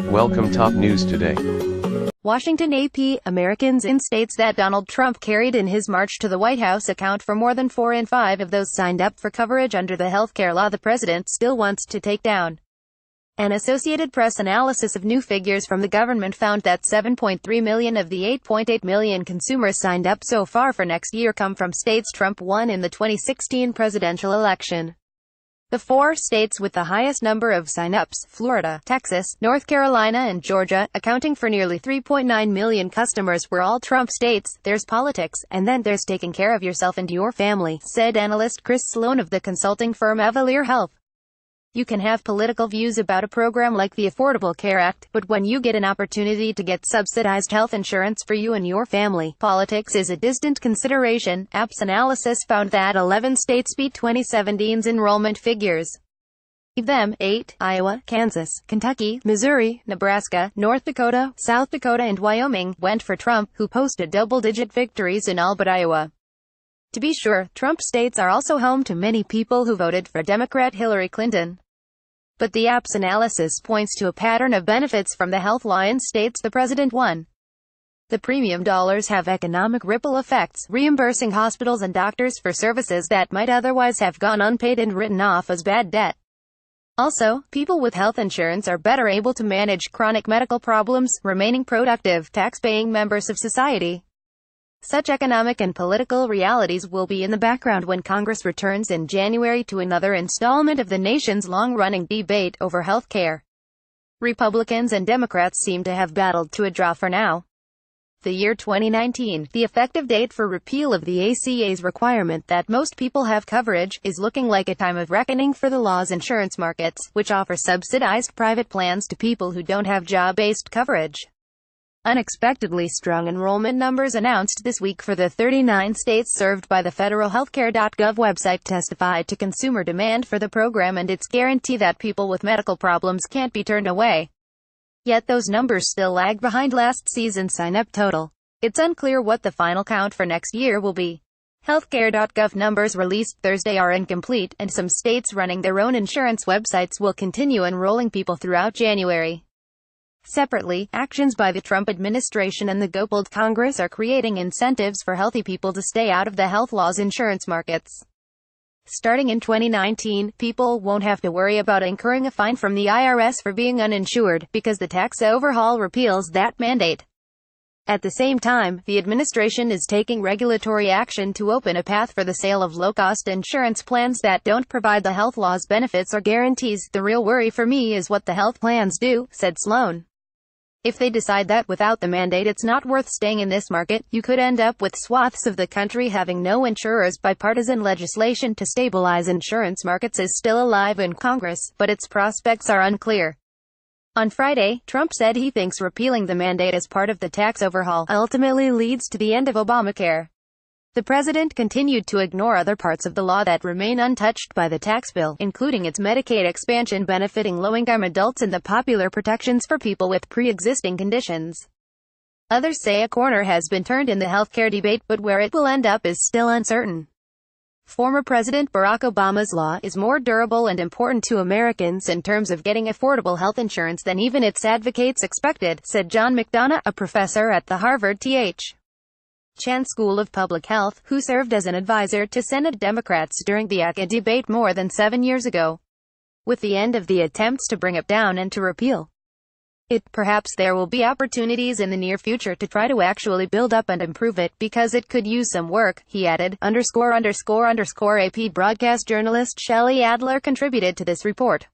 Welcome top news today. Washington AP, Americans in states that Donald Trump carried in his march to the White House account for more than 4 in 5 of those signed up for coverage under the health care law the president still wants to take down. An Associated Press analysis of new figures from the government found that 7.3 million of the 8.8 million consumers signed up so far for next year come from states Trump won in the 2016 presidential election. The 4 states with the highest number of sign-ups, Florida, Texas, North Carolina and Georgia, accounting for nearly 3.9 million customers, were all Trump states. There's politics, and then there's taking care of yourself and your family, said analyst Chris Sloan of the consulting firm Evalier Health. You can have political views about a program like the Affordable Care Act, but when you get an opportunity to get subsidized health insurance for you and your family, politics is a distant consideration. APP's analysis found that 11 states beat 2017's enrollment figures. Of them, 8, Iowa, Kansas, Kentucky, Missouri, Nebraska, North Dakota, South Dakota and Wyoming, went for Trump, who posted double-digit victories in all but Iowa. To be sure, Trump states are also home to many people who voted for Democrat Hillary Clinton. But the APP's analysis points to a pattern of benefits from the health law in states the president won. The premium dollars have economic ripple effects, reimbursing hospitals and doctors for services that might otherwise have gone unpaid and written off as bad debt. Also, people with health insurance are better able to manage chronic medical problems, remaining productive, tax-paying members of society. Such economic and political realities will be in the background when Congress returns in January to another installment of the nation's long-running debate over health care. Republicans and Democrats seem to have battled to a draw for now. The year 2019, the effective date for repeal of the ACA's requirement that most people have coverage, is looking like a time of reckoning for the law's insurance markets, which offer subsidized private plans to people who don't have job-based coverage. Unexpectedly strong enrollment numbers announced this week for the 39 states served by the federal healthcare.gov website testified to consumer demand for the program and its guarantee that people with medical problems can't be turned away. Yet those numbers still lag behind last season's sign-up total. It's unclear what the final count for next year will be. Healthcare.gov numbers released Thursday are incomplete, and some states running their own insurance websites will continue enrolling people throughout January. Separately, actions by the Trump administration and the Gopal Congress are creating incentives for healthy people to stay out of the health law's insurance markets. Starting in 2019, people won't have to worry about incurring a fine from the IRS for being uninsured, because the tax overhaul repeals that mandate. At the same time, the administration is taking regulatory action to open a path for the sale of low-cost insurance plans that don't provide the health law's benefits or guarantees. The real worry for me is what the health plans do, said Sloan. If they decide that without the mandate it's not worth staying in this market, you could end up with swaths of the country having no insurers. Bipartisan legislation to stabilize insurance markets is still alive in Congress, but its prospects are unclear. On Friday, Trump said he thinks repealing the mandate as part of the tax overhaul ultimately leads to the end of Obamacare. The president continued to ignore other parts of the law that remain untouched by the tax bill, including its Medicaid expansion benefiting low-income adults and the popular protections for people with pre-existing conditions. Others say a corner has been turned in the healthcare debate, but where it will end up is still uncertain. Former President Barack Obama's law is more durable and important to Americans in terms of getting affordable health insurance than even its advocates expected, said John McDonough, a professor at the Harvard Th. Chan School of Public Health, who served as an advisor to Senate Democrats during the ACA debate more than 7 years ago. With the end of the attempts to bring it down and to repeal it, perhaps there will be opportunities in the near future to try to actually build up and improve it, because it could use some work, he added. AP broadcast journalist Shelley Adler contributed to this report.